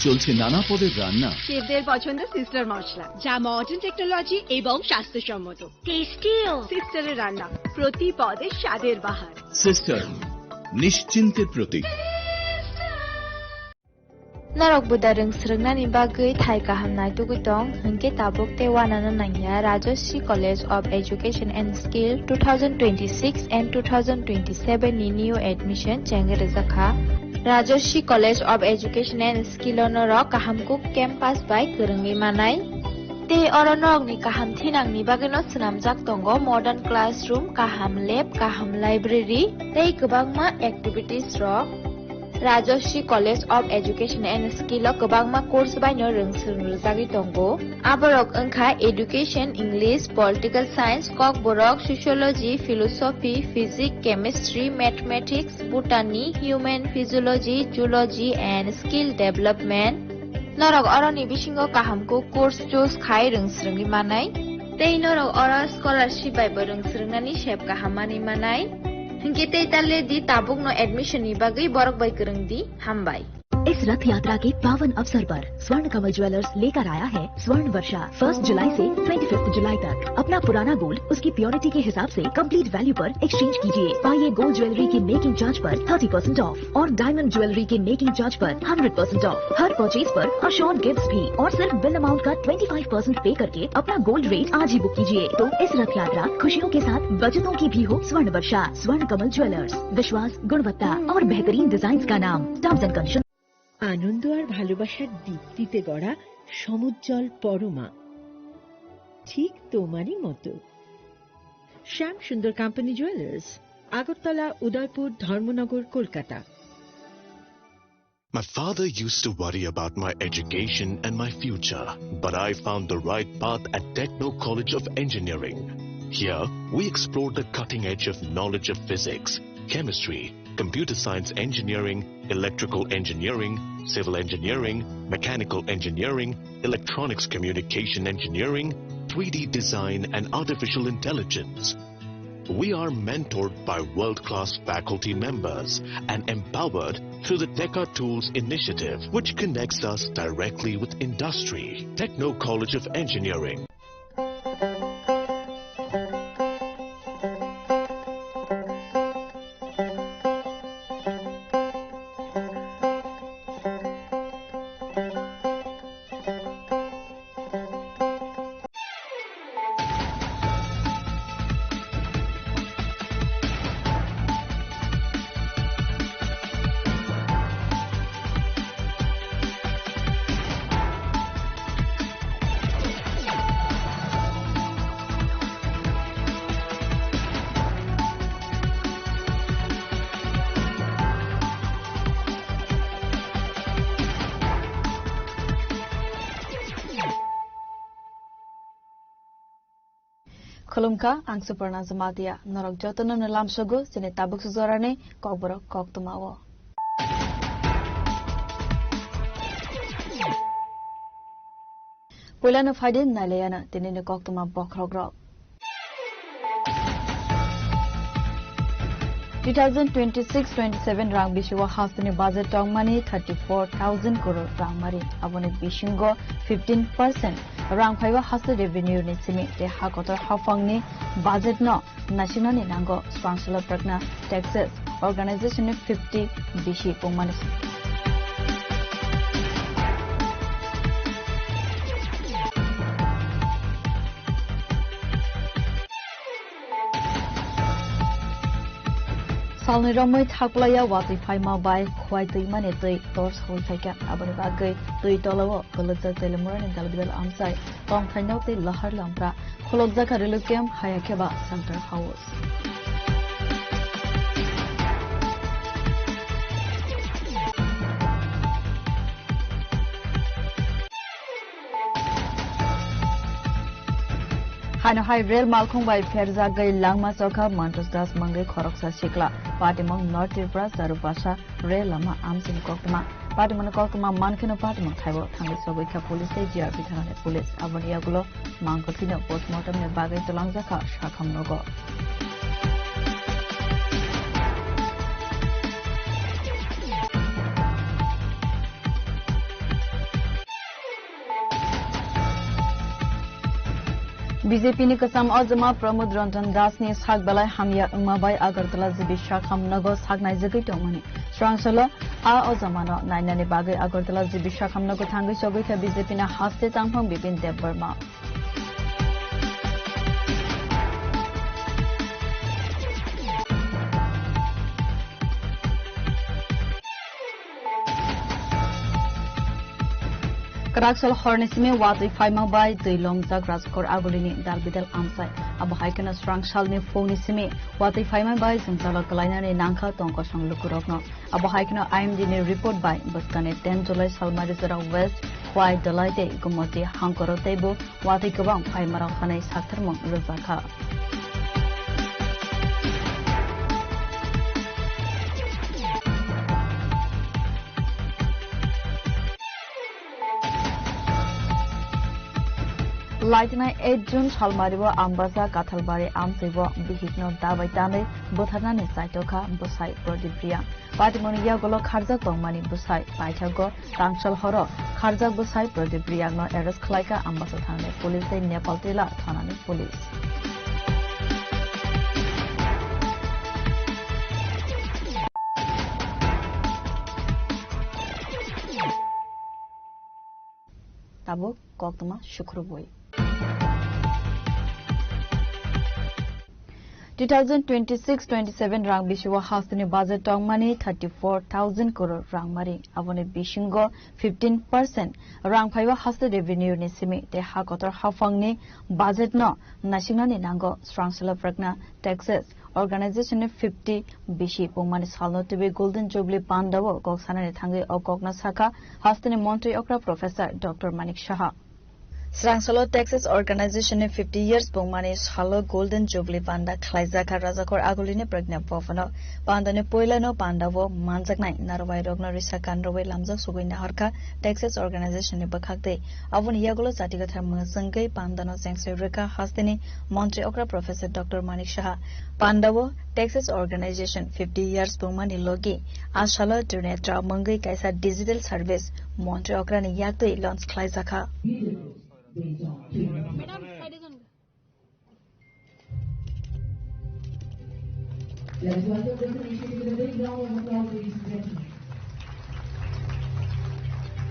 চলছে নানা পদের রান্না। শেফদের পছন্দ সিস্টার মশলা, যা মডার্ন টেকনোলজি এবং স্বাস্থ্যসম্মত। টেস্টিও। সিস্টারের রান্না প্রতি পদে স্বাদের বাহার। Sister, নিশ্চিন্তের Pratik. Narok budareng srengna ni bagai thai kaham nai tugutong hingke tabuk te wanana nangya Rajashri College of Education and Skill 2026 and 2027 ni new admission chengre zakha Rajashri College of Education and Skill onoro kaham kuk campus by kerengi manai te oronok ni kaham thinang ni bagino snamjak tongo modern classroom kaham lab kaham library tei kwbangma activities rok Rajashri College of Education and Skill o kwbangma course baino rongsrungjagi tongo aborok wngkha education, English, political science, kok borok sociology, philosophy, physics, chemistry, mathematics, botany, human physiology, zoology and skill development norok oroni bisingo kahamko course choose khai rongsrungi manai tei norok oro scholarship bai bo rongsrungnani sep kahamani manai Hinge तले दी Tabuk no admission नि बागै बरक by करंग दी हम by. इस रथ यात्रा के पावन अवसर पर स्वर्ण कमल ज्वेलर्स लेकर आया है स्वर्ण वर्षा 1 जुलाई से 25 जुलाई तक। अपना पुराना गोल्ड उसकी प्योरिटी के हिसाब से कंप्लीट वैल्यू पर एक्सचेंज कीजिए। पाइए गोल्ड ज्वेलरी की मेकिंग चार्ज पर 30% ऑफ और डायमंड ज्वेलरी के मेकिंग चार्ज पर 100% ऑफ। हर परचेज पर अश्योर्ड गिफ्ट्स भी और सिर्फ बिल अमाउंट का 25% पे करके अपना गोल्ड रेट आज ही बुक कीजिए। तो इस रथ यात्रा खुशियों के साथ बचतों की भी हो। स्वर्ण वर्षा स्वर्ण कमल ज्वेलर्स, विश्वास, गुणवत्ता और बेहतरीन डिजाइन का नाम। Terms and conditions. আনন্দ আর ভালোবাসার দীপ্তিতে গড়া সমুজ্জ্বল পরমা ঠিক তোমারই মতো। শ্যাম সুন্দর company jewellers, Agartala, Udaipur, Dharmanagar, Kolkata. My father used to worry about my education and my future, but I found the right path at Techno College of Engineering. Here, we explored the cutting edge of knowledge of physics, chemistry, computer science engineering, electrical engineering, civil engineering, mechanical engineering, electronics communication engineering, 3D design and artificial intelligence. We are mentored by world-class faculty members and empowered through the Teka Tools initiative, which connects us directly with industry. Techno College of Engineering. Khulumka ang Suparna Zamatia norok jotonam na lamsogo sine tabuk suzorane kokborok koktumawo. Pulano faidin nalayana tinine koktuma bokrogrok. 2026-27 rang bishuwa hasini budget tong money 34,000 crore rang mari abone bishingo 15% rang phaiwa hasu revenue ni simi te hakotor hafang ni budget no national ni nango sponsor prakna Texas organization ni 50 bishi pongmani Salni romoi thakplaya wati phaima bai khwai tui mane tui tors hol thaika abani bagai tui tolawo kolotsa telemura ni dalbidal amsai tong thainau te lahar lampra kholokja kharelu kem hayakeba center house Hano High Rail Malkhong by Ferza Gai Langma Soka Mantos Das Mangai Khoroksa Shikla Patimong North Tripura Zarupasha Rail Lama Amsin Koktama Patimon Koktama Mankino Patimong Thaibo Thangi Sogoika Police GRP Thane Police Avaniagulo Mankotino Postmortem Ne Bagai Tolangjaka Shakham Nogo BJP ni kasam ozama Pramod Ranjan Das ni sak balai hamya ungmabai Agartala jibi Shakhamnago saknai jagoi tongmani Srangsalo a ozamano nainani bagai Agartala jibi Shakhamnago thangai chogoi kha BJP na haste tangphang Bipin Debbarma Karaksal Hornisme Wati Faima by Dilong Zagraskor Agolini Dalbidal Amsai Abahikana Strangsal ni Phonisime Wati Faima by Simsala Kalina ni Nanka Tonkosang Lukurokno Abahikana IMD ni report by Baskane 10 July Salmarizara West Why Dalaite Gumoti Hankoro Tebo Wati Kabang Faimara Khane Satarmong Rizaka Lightning 8 June Chalmaribo Ambasa Kathalbari Amsibo Bihikno Dabaitane Bothanani Saitoka Busai Prodibria Patimonia Golo Kharja Tongmani Busai Paitago Tangshal Horo Kharja Busai Prodibria no Eres Klaika Ambasa Thane Police Nepal Tila Thanani Police Tabo Koktuma Shukruboi 2026-27 rang bishiwa hastini budget tongmani 34,000 crore rang mari abone bishingo 15% rang phaiwa haste revenue ni simi te hakotor hafangni budget no nasingnani nango strangsala prakna taxes organization 50 bishi pongmani salno tebe golden jubilee pandawo koksanani thangi okokna saka hastini montri okra professor Dr. Manik Shah Srangsalo Texas Organization 50 years Pongmani Shalo Golden Jubilee Panda Klaizaka Razakor Aguline Pragna Pofano Pandane Poilano Pandavo Manjaknai Narwai Rogno Risakan Rowe Lamzak Suguina Harka Texas Organization Bakakte Avun Yagulo Satigata Musangai Pandano Sangsirika Hastini Montre Okra Professor Dr. Manik Shah Pandavo Texas Organization 50 years Pongmani Logi Ashalo Dunetra Mungai Kaisa Digital Service Montre Okra ni Yakte launch Klaizaka Let's welcome this initiative with a big round of applause, ladies and gentlemen.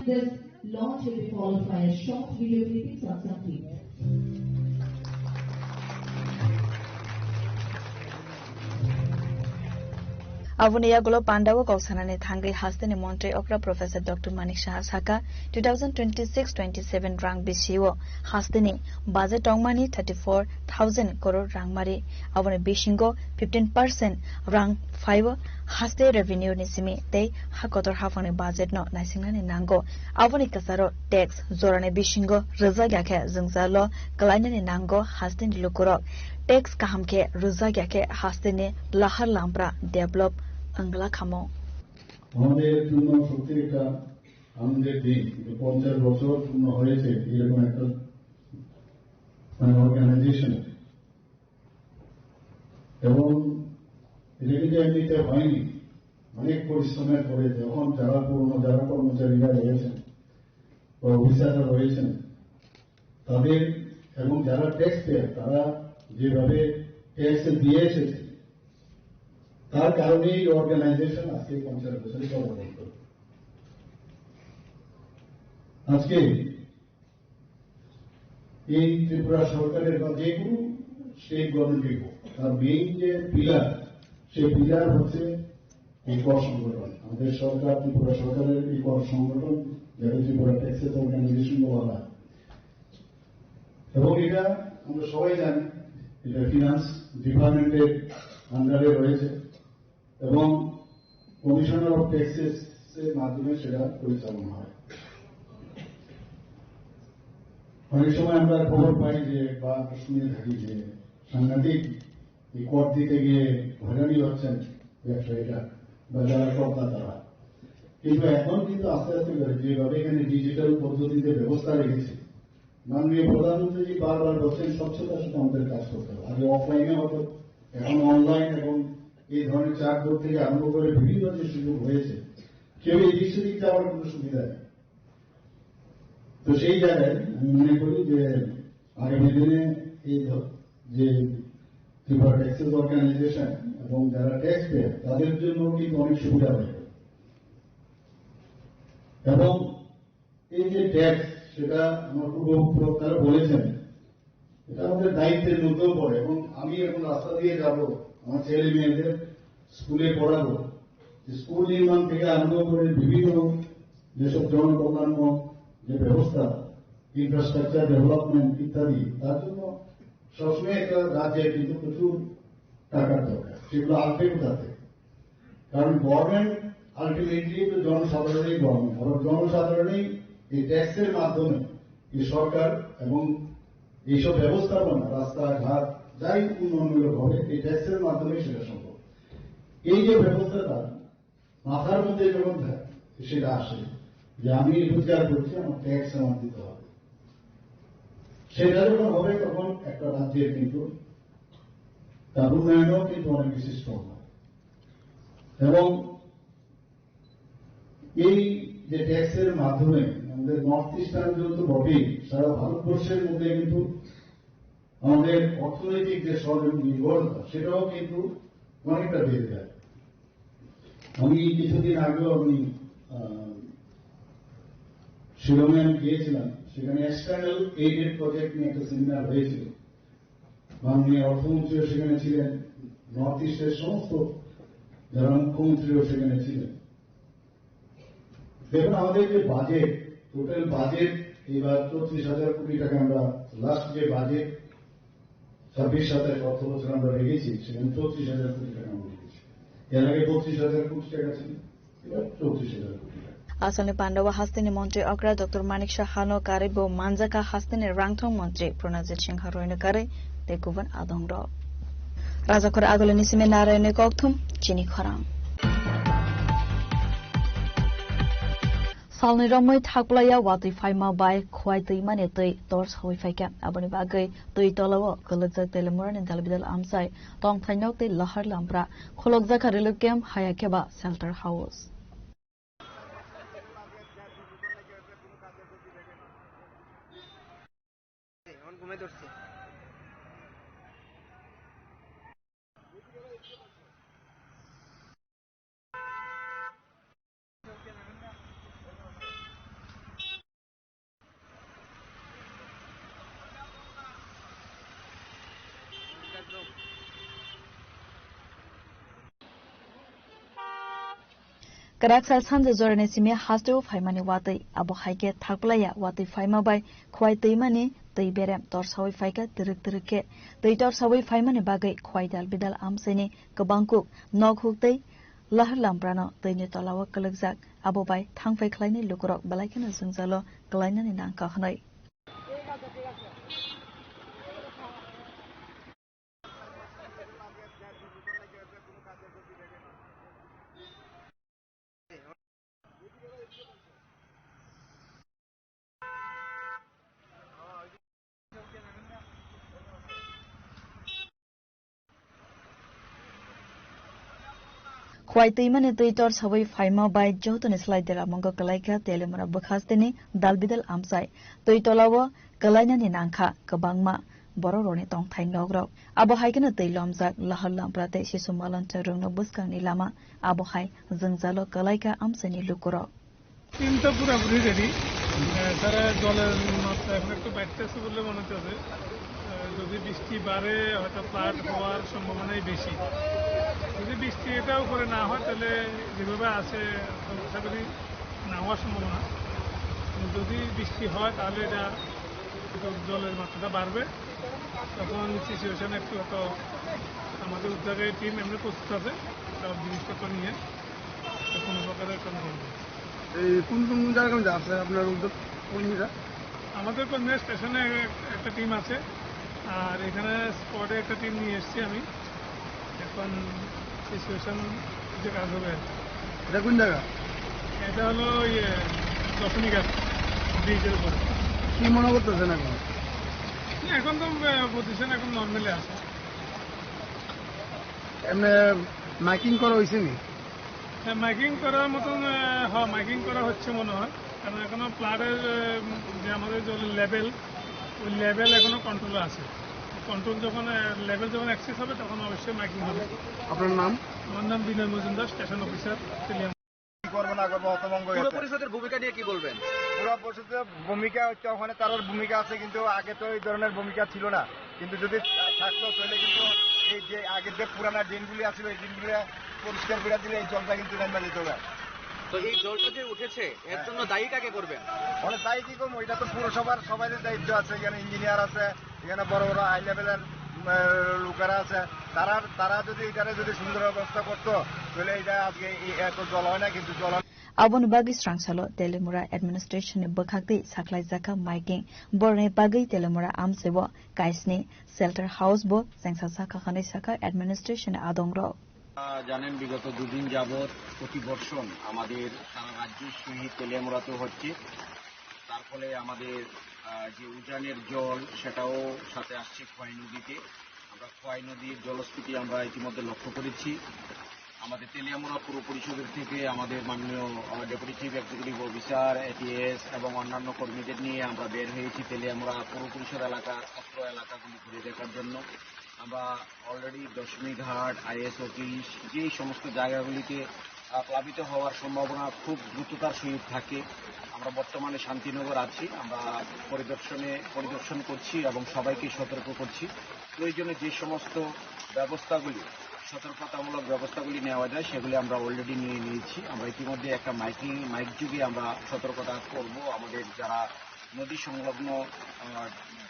This launch will be followed by a short video clippings of some people. Avunia Golo Pandawa Koksanani Thangi Hastini Montre Okra Professor Dr. Manik Shah Saka 2026-27 rang Bishiwo Hastini Budget Tongmani 34,000 crore rang Mari Avune Bishingo 15% rang 5 Haste revenue nisimi te hakotor hafani budget no naisingani nango Avuni Kasaro tax Zorane Bishingo Raza Gake Zungzalo Kalainani nango Hastini Lukuro tax Kahamke Ruza Gake Hastini Lahar Lampra develop Angla Kamo আমাদের জন্য সত্যি একটা আনন্দের দিন 50 বছর পূর্ণ হয়েছে এরকম একটা অর্গানাইজেশন এবং এটা এমনিতে হয়নি অনেক পরিশ্রমের পরে যখন যারা পুরনো যারা কর্মচারীরা রয়েছেন বা অফিসাররা রয়েছেন তাদের এবং যারা ট্যাক্স পেয়ার তারা যেভাবে ট্যাক্স দিয়ে এসেছে তার কারণে এই অর্গানাইজেশন আজকে 50 বছরে সমাপন করবে আজকে এই ত্রিপুরা সরকারের বা যে কোনো স্টেট গভর্নমেন্ট তার মেইন যে পিলার সেই পিলার হচ্ছে এই কর সংগঠন আমাদের সরকার ত্রিপুরা সরকারের এই কর সংগঠন যাকে ত্রিপুরা ট্যাক্সেস অর্গানাইজেশন বলা হয় এবং এটা আমরা সবাই জানি এটা ফিনান্স ডিপার্টমেন্টের আন্ডারে রয়েছে এবং কমিশনার অফ ট্যাক্সেস এর মাধ্যমে সেটা পরিচালনা হয় অনেক সময় আমরা খবর পাই যে বা শুনে থাকি যে সাংঘাতিক এই কর দিতে গিয়ে হয়রানি হচ্ছেন ব্যবসায়ীরা বা যারা করদাতারা কিন্তু এখন কিন্তু আস্তে আস্তে যেভাবে এখানে ডিজিটাল পদ্ধতিতে ব্যবস্থা রেখেছে মাননীয় প্রধানমন্ত্রী বারবার বলছেন স্বচ্ছতার সাথে আমাদের কাজ করতে হবে আগে অফলাইনে হতো এখন অনলাইন এবং এই ধরনের চার্ট বোর্ড থেকে আরম্ভ করে বিভিন্ন যে সুযোগ হয়েছে কেউ এই দিক সেদিক যাওয়ার কোনো সুবিধা নেই তো সেই জায়গায় আমি মনে করি যে আগামী দিনে এই যে ত্রিপুরা ট্যাক্সেস অর্গানাইজেশন এবং যারা ট্যাক্স পেয়ার তাদের জন্য কিন্তু অনেক সুবিধা হয়ে গেল। এবং এই যে ট্যাক্স সেটা আমার পূর্ববক্তারা বলেছেন এটা আমাদের দায়িত্বের মধ্যেও পড়ে। এবং আমি এখন রাস্তা দিয়ে যাব, আমার ছেলে মেয়েদের স্কুলে পড়াবো, স্কুল নির্মাণ থেকে আরম্ভ করে বিভিন্ন যেসব জনকল্যাণমূলক যে ব্যবস্থা, ইনফ্রাস্ট্রাকচার ডেভেলপমেন্ট ইত্যাদি, তার জন্য সবসময় একটা রাজ্যে কিন্তু প্রচুর টাকার দরকার। সেগুলো আসবে কোথা থেকে? কারণ গভর্নমেন্ট আলটিমেটলি তো জনসাধারণেই গভর্নমেন্ট, আবার জনসাধারণেই এই ট্যাক্সের মাধ্যমে এই সরকার এবং এইসব ব্যবস্থাপনা, রাস্তাঘাট যাই উন্নয়নমূলক হবে এই ট্যাক্সের মাধ্যমে সেটা সম্ভব। এই যে ব্যবস্থাটা মাথার মধ্যে যখন সেটা আসে যে আমি রোজগার করছি, আমার ট্যাক্স আমার দিতে হবে, সেটা যখন হবে তখন একটা রাজ্যের কিন্তু তার উন্নয়নও কিন্তু অনেক বেশি স্ট্রং হয়। এবং এই যে ট্যাক্সের মাধ্যমে আমাদের নর্থ ইস্টার্ন যেহেতু বটেই, সারা ভারতবর্ষের মধ্যে কিন্তু আমাদের অর্থনৈতিক যে স্বনির্ভরতা সেটাও কিন্তু অনেকটা বেড়ে যায়। আমি কিছুদিন আগেও আমি শিলংয়ে আমি গিয়েছিলাম, সেখানে এক্সটার্নাল এইডেড প্রজেক্ট নিয়ে একটা সেমিনার হয়েছিল। মাননীয় অর্থমন্ত্রীও সেখানে ছিলেন, নর্থ ইস্টের সমস্ত যারা মুখ্যমন্ত্রীও সেখানে ছিলেন। দেখুন আমাদের যে বাজেট, টোটাল বাজেট এবার 34,000 কোটি টাকা আমরা লাস্ট যে বাজেট 26-27 অর্থ বছর আমরা রেখেছি, সেখানে 34,000 কোটি টাকা আমরা রেখেছি। এর আগে 32,000 কোটি টাকা ছিল, এবার 34,000 কোটি টাকা। Asal Pandawa Hastini Montri Okra Dr. Manik Shahano Karibo Manzaka Hastini Rangthong Montri Pronazit Singh Haroine Kare Dekuvan Adongro Rajakor Agolani Seminare Nekokthum Chini Kharam Salni Ramoi Thaklaya Wati Faima by Khwai Mane Tui Dors Hoi Faika Aboni Bagai Tui Tolawo Kolokzak Telemur and Dalbidal Amsai Tong Thainok de Lahar Lampra Kolokzak Harilukem Hayakeba Shelter House Karak sal sanja zorane sime hasto faimani watai abo haike thakplaya watai faima bai khwai teimani tei berem tor sawi faika tirik tirike tei tor sawi faimani bagai khwai dal bidal amseni kabangkuk nok huktei lahar lamprano tei ni tolawa kalakjak abo bai thangfai khlaini lukurok balaikena jungjalo klainani nangka hnai Khwai teimani tuitor sabai faima bai johtoni slaidera mongo kalaika telemara bukhasteni dalbidal amsai tuitolawo kalainani nangkha kabangma bororoni tongthai nogrok abo haikena teilomjak lahar lamprate sisumalan charungno buskangni lama abo hai jungjalo kalaika amsani lukurok তিনটা পুরোপুরি ready তারা জলের মাত্রা এখন একটু বাড়তেছে বলে মনে হচ্ছে যদি বৃষ্টি বাড়ে হয়তো ফ্লাড হওয়ার সম্ভাবনাই বেশি যদি বৃষ্টি এটাও করে না হয় তাহলে যেভাবে আছে আশা করি না হওয়ার সম্ভাবনা যদি বৃষ্টি হয় তাহলে এটা জলের মাত্রাটা বাড়বে তখন সিচুয়েশন একটু হয়তো আমাদের উদ্ধারের টিম এমনি প্রস্তুত আছে সব জিনিসপত্র নিয়ে কোনো প্রকারের কোনো হবে কোন কোন জায়গায় যাচ্ছে আপনার উদ্যোগ কর্মীরা আমাদের কর্মীরা স্টেশনে একটা টিম আছে আর এখানে স্পটে একটা টিম নিয়ে এসেছি আমি এখন সিচুয়েশন যে কাজ হবে এটা কোন জায়গা এটা হলো দশমী ঘাট ব্রিজের উপরে কি মনে করতেছেন এখন তো পজিশন এখন নর্মালি আছে এমনি মাইকিং করা হয়েছে নি মাইকিং করার মতন মাইকিং করা হচ্ছে মনে হয় কারণ এখনো ফ্লাডের যে আমাদের জলের লেভেল ওই লেভেল এখনো কন্ট্রোলে আছে কন্ট্রোল যখন লেভেল যখন অ্যাক্সেস হবে তখন অবশ্যই মাইকিং হবে। আপনার নাম? আমার নাম বিনয় মজুমদার, স্টেশন অফিসার, তেলিয়ামুড়া। করবো না করবো হতভঙ্গ। পুরো পরিষদের ভূমিকা নিয়ে কি বলবেন? পুরো পরিষদের ভূমিকা হচ্ছে ওখানে তার ভূমিকা আছে, কিন্তু আগে তো এই ধরনের ভূমিকা ছিল না। কিন্তু যদি থাকতো তাহলে কিন্তু এই যে আগের যে পুরানা দিনগুলি আছিল এই দিনগুলি পরিষ্কার করে দিলে এই জলটা কিন্তু নেমে যেত না। তো এই জলটা যে উঠেছে এর জন্য দায়ী কাকে করবেন? মানে দায়ী কি করবো, এটা তো পুরসভার সবাই দায়িত্ব আছে। এখানে ইঞ্জিনিয়ার আছে, এখানে বড় বড় হাই লেভেলের লোকেরা আছে। তারা যদি এখানে যদি সুন্দর ব্যবস্থা করতো তাহলে এটা আজকে এত জল হয় না। কিন্তু জল Abon bagi strangsalo Telemura administration bakhakti saklai zaka miking borne bagi Telemura amsebo kaisni shelter house bo sengsa saka khani saka administration adongro জানেন বিগত দুদিন যাবত প্রতি বর্ষণ আমাদের সারা রাজ্যের সহিত তেলিয়ামুড়াতে হচ্ছে। তার ফলে আমাদের যে উজানের জল সেটাও সাথে আসছে খোয়াই নদীতে। আমরা খোয়াই নদীর জলস্ফীতি আমরা ইতিমধ্যে লক্ষ্য করেছি। আমাদের তেলিয়ামুড়া পুর পরিষদের থেকে আমাদের মাননীয় deputy chief executive officer, ATS এবং অন্যান্য কর্মীদের নিয়ে আমরা বের হয়েছি তেলিয়ামুড়া পুর পরিষদ এলাকার অত্র এলাকাগুলি ঘুরে দেখার জন্য। আমরা অলরেডি দশমী ঘাট, আইএস অফিস, যে সমস্ত জায়গাগুলিতে প্লাবিত হওয়ার সম্ভাবনা খুব দ্রুততার সহিত থাকে। আমরা বর্তমানে শান্তিনগর আছি, আমরা পরিদর্শন করছি এবং সবাইকে সতর্ক করছি। প্রয়োজনে যে সমস্ত ব্যবস্থাগুলি সতর্কতামূলক ব্যবস্থাগুলি নেওয়া যায় সেগুলি আমরা অলরেডি নিয়ে নিয়েছি। আমরা ইতিমধ্যে একটা মাইক যুগে আমরা সতর্কতা করব আমাদের যারা নদী সংলগ্ন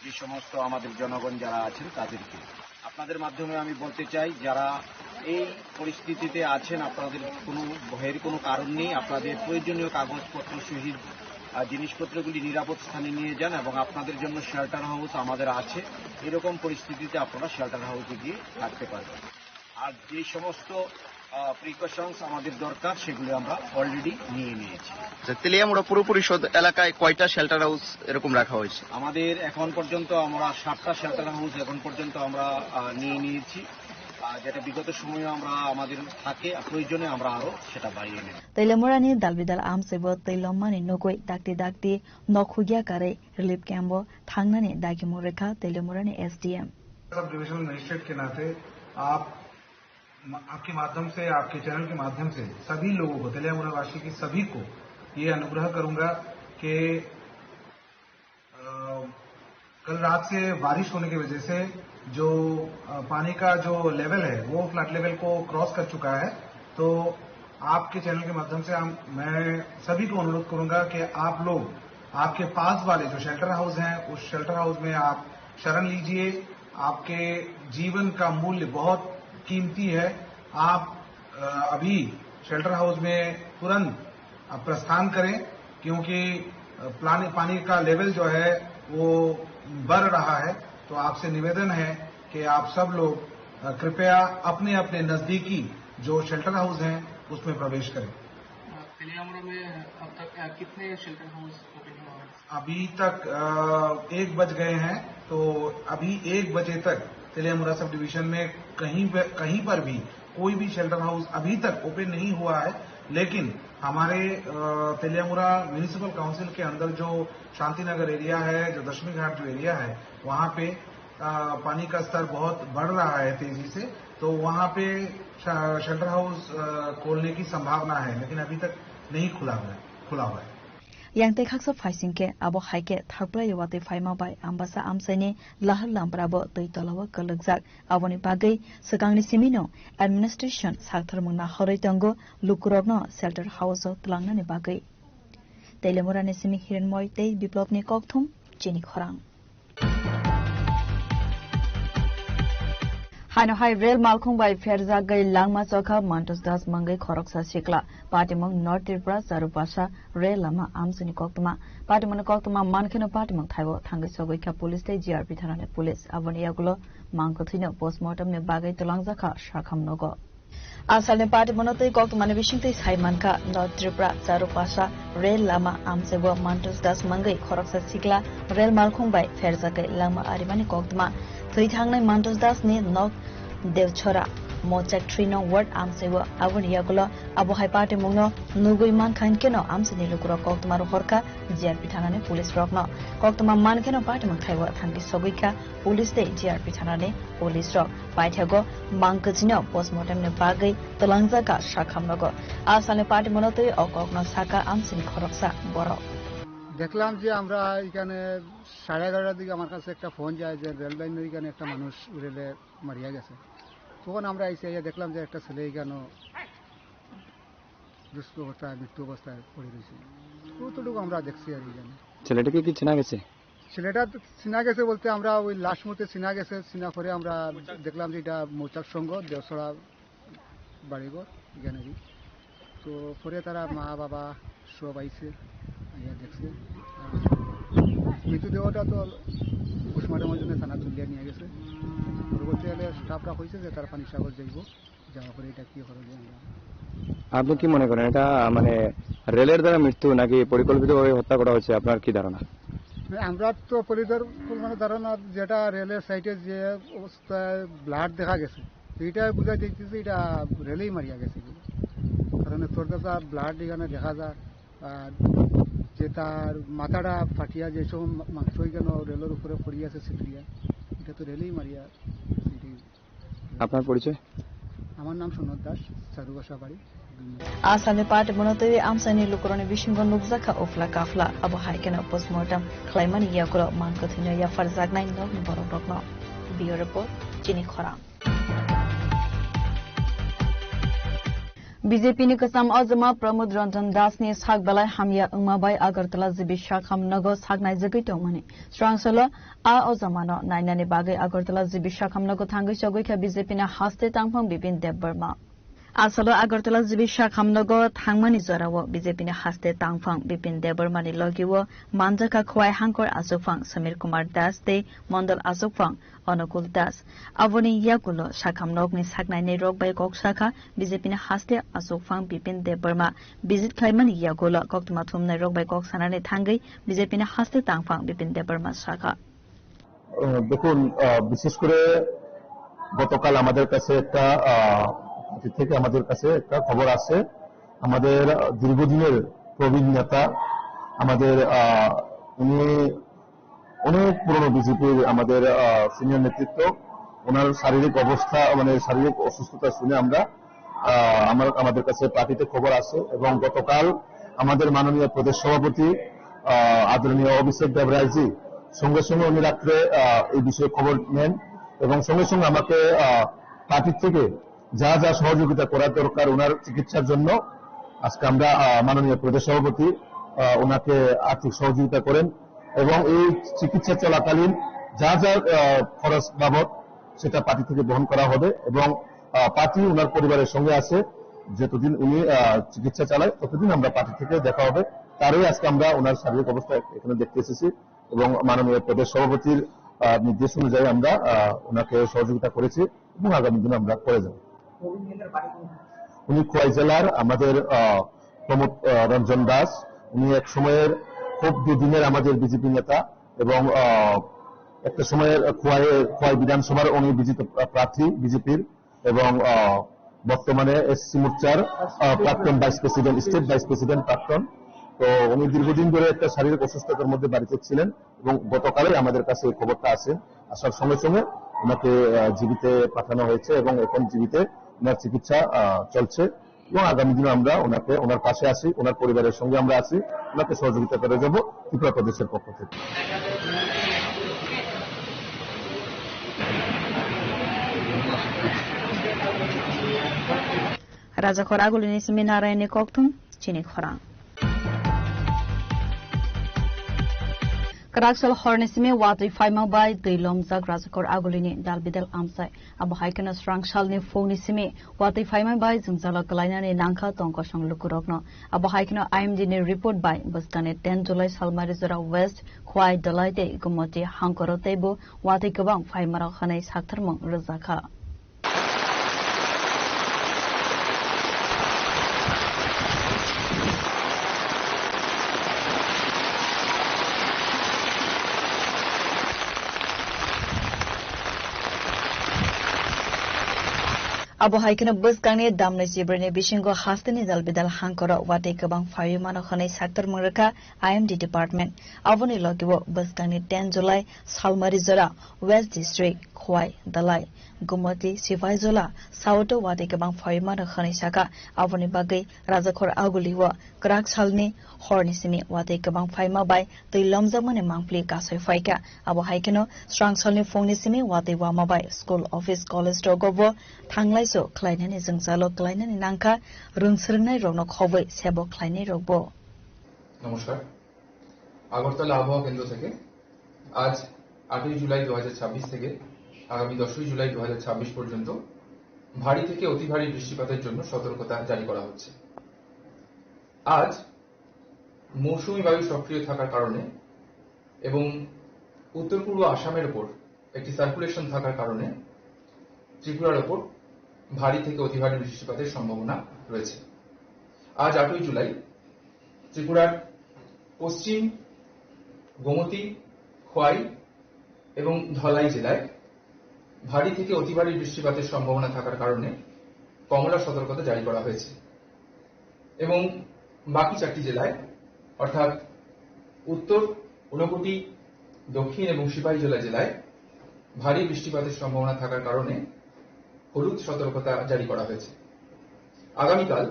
যে সমস্ত আমাদের জনগণ যারা আছেন তাদেরকে। আপনাদের মাধ্যমে আমি বলতে চাই, যারা এই পরিস্থিতিতে আছেন আপনাদের কোনো ভয়ের কোনো কারণ নেই। আপনাদের প্রয়োজনীয় কাগজপত্র সহিত জিনিসপত্রগুলি নিরাপদ স্থানে নিয়ে যান এবং আপনাদের জন্য শেল্টার হাউস আমাদের আছে। এরকম পরিস্থিতিতে আপনারা শেল্টার হাউসে গিয়ে থাকতে পারবেন। আর যে সমস্ত প্রিকশনস আমাদের দরকার সেগুলো আমরা অলরেডি নিয়ে নিয়েছি। তেলিয়ামুড়া পুর পরিষদ এলাকায় কয়টা শেল্টার হাউস এরকম রাখা হয়েছে? আমাদের এখন পর্যন্ত আমরা 7টা শেল্টার হাউস এখন পর্যন্ত আমরা নিয়ে নিয়েছি, যেটা বিগত সময়ে আমরা আমাদের থাকে, প্রয়োজনে আমরা আরো সেটা বাড়িয়ে নেব। Telemurani dalbidal amsebo teilomani nogoi dakti nokhugia kare relief camp thangnani dagimureka Telemurani SDM sub divisional magistrate के नाते आपके माध्यम से, आपके चैनल के माध्यम से सभी लोगों को, तेलियामुड़ा वासी की सभी को ये अनुग्रह करूंगा कि कल रात से बारिश होने की वजह से जो पानी का जो लेवल है वो फ्लड लेवल को क्रॉस कर चुका है। तो आपके चैनल के माध्यम से मैं सभी को अनुरोध करूंगा कि आप लोग आपके पास वाले जो शेल्टर हाउस हैं उस शेल्टर हाउस में आप शरण लीजिए। आपके जीवन का मूल्य बहुत कीमती है। आप अभी शेल्टर हाउस में तुरंत प्रस्थान करें, क्योंकि पानी का लेवल जो है वो बढ़ रहा है। तो आपसे निवेदन है कि आप सब लोग कृपया अपने अपने नजदीकी जो शेल्टर हाउस हैं उसमें प्रवेश करें। तेलियामुड़ा में अब तक कितने शेल्टर हाउस ओपन हुआ है? अभी तक 1 बज गए हैं, तो अभी 1 बजे तक तेलियामुड़ा सब डिवीजन में कहीं पर भी कोई भी शेल्टर हाउस अभी तक ओपन नहीं हुआ है। लेकिन हमारे तेलियामुड़ा म्यूनिसिपल काउंसिल के अंदर जो शांतिनगर एरिया है, जो दशमी घाट जो एरिया है, वहां पे पानी का स्तर बहुत बढ़ रहा है तेजी से। तो वहां पे शेल्टर हाउस खोलने की संभावना है, लेकिन अभी तक नहीं खुला हुआ है। yang te khaksa faisingke abo haike thakpla yawate faima bai ambasa amsaini lahal lambrabo tei tolawa kalagjak aboni bagai sakangni simino administration sakthar mungna horoi tango lukurogno shelter house o tlangnani bagai Telemurani simi hirenmoy tei biplopni kokthum chini khorang Hanoi Rail Malkhung by Ferza Gai Langma Chokha Mantos Das Mangai Khoroksa Sikla Patimong North Tripura Zarupasa Rail Lama Amsuni Koktuma Patimon Koktuma Mankino Patimong Thaibo Thangai Sogoika Police Day GRP Thanane Police Avoni Yagulo Mankothino Postmortem Ne Bagai Tulangzakha Shakham Nogo Asal ne Patimon Tei Koktuma ne Bishingtei Saimanka North Tripura Zarupasa Rail Lama Amsebo Mantos Das Mangai Khoroksa Sikla Rail Malkhung by Ferza Gai Langma Arimani Koktuma Tui Thangnai Mantos Das ni Nok Devchora Mochak 3 nong ward amsewa aboni yagulo abohai party mungno nugui man khan keno amseni lukuro koktuma horka JRP thanane police rokno koktuma man keno party mang thaiwa thangki soguika police de JRP thanane police rok paithago mangkachino postmortem ne bagai talangja ka shakhamnago asane party monotoi okokno saka amseni khoroksa boro দেখলাম যে আমরা এখানে 11:30টার দিকে আমার কাছে একটা phone যায় যে রেললাইনের এখানে একটা মানুষ উড়েলে মারিয়া গেছে তখন আমরা এসে দেখলাম যে একটা ছেলে এখানে দুষ্ট অবস্থায় মৃত্যু অবস্থায় পড়ে রয়েছে কতটুকু আমরা দেখছি আর এখানে ছেলেটাকে কি চেনা গেছে ছেলেটা চিনা গেছে বলতে আমরা ওই লাশ মতে চিনা গেছে চিনা করে আমরা দেখলাম যে এটা মৌচাক সংঘ দেওসড়া বাড়িঘর এখানেরই তো পরে তারা মা বাবা সব আইছে দেখছে মৃতদেহটা তো পোস্টমর্টমের জন্য থানা তুলিয়া নিয়ে গেছে পরবর্তীকালে স্টাফরা হয়েছে যে তারা পানি সাগর যাইব যাওয়া পরে এটা কি করবে আপনি কি মনে করেন এটা মানে রেলের দ্বারা মৃত্যু নাকি পরিকল্পিতভাবে হত্যা করা হয়েছে আপনার কি ধারণা আমরা তো পরিকল্পনা ধারণা যেটা রেলের সাইডে যে অবস্থায় ব্লাড দেখা গেছে এইটা বোঝাই দেখতেছে এটা রেলেই মারিয়া গেছে কারণ তোর কাছে ব্লাড এখানে দেখা যায় আর যে তার মাথাটা ফাটিয়া যেসব মাংস কেন রেলের উপরে পড়িয়ে আছে ছিটরিয়া এটা তো রেলেই মারিয়া আপনার পরিচয় আমার নাম সুনদ দাস চারুবাসা বাড়ি asane party monotoi amsani lukurone bishingo nukjaka ofla kafla abo haikena postmortem khlaimani yakuro mankathino ya farzak nai no borokno bio report chini khora BJP ni kasam azama Pramod Ranjan Das ni sak balai hamya ungmabai Agartala jibi shakham nago sak nai jagoi tongmani strangsolo a ozamano nainani bagai Agartala jibi shakham nago thangai chogoi kha BJP na haste tangphang Bipin Debbarma asalo Agartala jibi shakham nago thangmani jorawo BJP ni haste tangphang Bipin Debbarmani logiwo manjaka khwai hangkor asofang Samir Kumar Das te Mondal asofang Anukul Das avoni yakulo shakham nogni saknai ne rokbai kok shakha BJP ni haste asofang Bipin Debbarma visit khlaimani yakulo koktuma thumnai rokbai kok sanane thangai BJP ni haste tangphang Bipin Debbarma shakha দেখুন বিশেষ করে গতকাল আমাদের কাছে একটা থেকে আমাদের কাছে একটা খবর আছে আমাদের দীর্ঘদিনের প্রবীণ নেতা আমাদের উনি অনেক পুরনো বিজেপির আমাদের সিনিয়র নেতৃত্ব ওনার শারীরিক অবস্থা মানে শারীরিক অসুস্থতা শুনে আমরা আমাদের কাছে পার্টিতে খবর আছে এবং গতকাল আমাদের মাননীয় প্রদেশ সভাপতি আদরণীয় অভিষেক দেবরায়জি সঙ্গে সঙ্গে উনি রাত্রে এই বিষয়ে খবর নেন এবং সঙ্গে সঙ্গে আমাকে পার্টির থেকে যা যা সহযোগিতা করার দরকার ওনার চিকিৎসার জন্য আজকে আমরা মাননীয় প্রদেশ সভাপতি ওনাকে আর্থিক সহযোগিতা করেন এবং এই চিকিৎসা চলাকালীন যা যা খরচ বাবদ সেটা পার্টি থেকে বহন করা হবে এবং পার্টি ওনার পরিবারের সঙ্গে আছে যতদিন উনি চিকিৎসা চালায় ততদিন আমরা পার্টি থেকে দেখা হবে তারই আজকে আমরা ওনার শারীরিক অবস্থা এখানে দেখতে এসেছি এবং মাননীয় প্রদেশ সভাপতির নির্দেশ অনুযায়ী আমরা ওনাকে সহযোগিতা করেছি এবং আগামী দিনে আমরা করে যাব উনি খোয়াই জেলার আমাদের প্রমোদ রঞ্জন দাস উনি এক সময়ের খুব দুদিনের আমাদের বিজেপি নেতা এবং একটা সময়ের খোয়াই বিধানসভার উনি বিজেপি প্রার্থী বিজেপির এবং বর্তমানে এসসি মোর্চার প্রাক্তন vice president state vice president প্রাক্তন তো উনি দীর্ঘদিন ধরে একটা শারীরিক অসুস্থতার মধ্যে বাড়িতে ছিলেন এবং গতকালই আমাদের কাছে এই খবরটা আসে আসার সঙ্গে সঙ্গে ওনাকে জীবিতে পাঠানো হয়েছে এবং এখন জীবিতে ওনার চিকিৎসা চলছে এবং আগামী দিনে আমরা ওনাকে ওনার পাশে আসি ওনার পরিবারের সঙ্গে আমরা আসি ওনাকে সহযোগিতা করে যাব ত্রিপুরা প্রদেশের পক্ষ থেকে Raja Khoragulini Seminarayani Koktum Chini Khora Karaksal Hornisime Watri Faima by Dilom Zag Razakor Agulini Dalbidel Amsai Abu Haikana Strang Shalni Fonisime Watri Faima by Zumzala Kalina Nanka Tonkosang Lukurogno Abu Haikana IMD report by Bustane 10 July Salmarizora West Kwai Dalaite Gumoti Hankoro Tebo Watri Kabang Faimara Khanai Saktarmong Razaka abo haikena bus kangni damne jibrene bisingo hasteni dal bidal hangkora wate kabang fayu mano khane sector muraka IMD department aboni logibo bus kangni 10 July Salmari Zora West District Khwai Dalai Gumati Sivaizola Sauto wate kabang fayu mano khane saka aboni bagai rajakhor aguliwa krak salni horni simi wate kabang faima bai tui lomjamane mangpli kasoi faika abo haikeno strong salni phone simi wate wama bai school office college dogobo thanglaiso khlainani jingzalo khlainani nangka rungsrngnai rokno khoboi sebo khlainai rokbo নমস্কার আগরতলা আবহাওয়া কেন্দ্র থেকে আজ 8 জুলাই 2026 থেকে আগামী 10 জুলাই 2026 পর্যন্ত ভারী থেকে অতি ভারী বৃষ্টিপাতের জন্য সতর্কতা জারি করা হচ্ছে আজ মৌসুমী বায়ু সক্রিয় থাকার কারণে এবং উত্তর পূর্ব আসামের উপর একটি সার্কুলেশন থাকার কারণে ত্রিপুরার উপর ভারী থেকে অতি ভারী বৃষ্টিপাতের সম্ভাবনা রয়েছে আজ 8 জুলাই ত্রিপুরার পশ্চিম গোমতী খোয়াই এবং ধলাই জেলায় ভারী থেকে অতি ভারী বৃষ্টিপাতের সম্ভাবনা থাকার কারণে কমলা সতর্কতা জারি করা হয়েছে এবং বাকি 4টি জেলায় অর্থাৎ উত্তর ঊনকোটি দক্ষিণ এবং সিপাহীজলা জেলায় ভারী বৃষ্টিপাতের সম্ভাবনা থাকার কারণে হলুদ সতর্কতা জারি করা হয়েছে আগামীকাল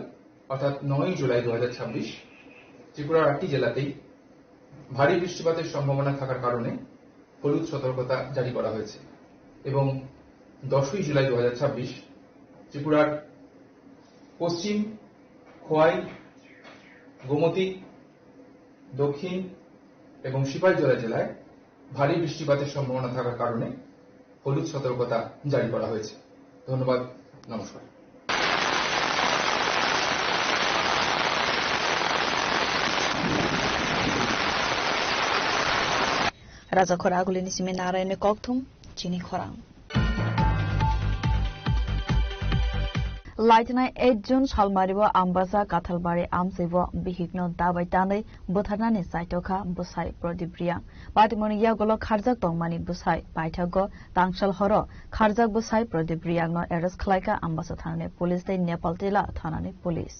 অর্থাৎ 9 জুলাই 2026 ত্রিপুরার 8টি জেলাতেই ভারী বৃষ্টিপাতের সম্ভাবনা থাকার কারণে হলুদ সতর্কতা জারি করা হয়েছে এবং 10 জুলাই 2026 ত্রিপুরার পশ্চিম খোয়াই গোমতী দক্ষিণ এবং সিপাহীজলা জেলায় ভারী বৃষ্টিপাতের সম্ভাবনা থাকার কারণে হলুদ সতর্কতা জারি করা হয়েছে ধন্যবাদ নমস্কার rajakhor agulini simi narayane kokthum chini khorang Lightnai 8 June Salmaribo Ambasa Kathalbari Amsibo Bihigno Dabai Tanai Buthanani Saitoka Busai Prodibria Patimoni Yagolo Kharzak Tongmani Busai Paitago Tangshal Horo Kharzak Busai Prodibriagno Eres Khlaika Ambasa Thane Police Day Nepal Tila Thanani Police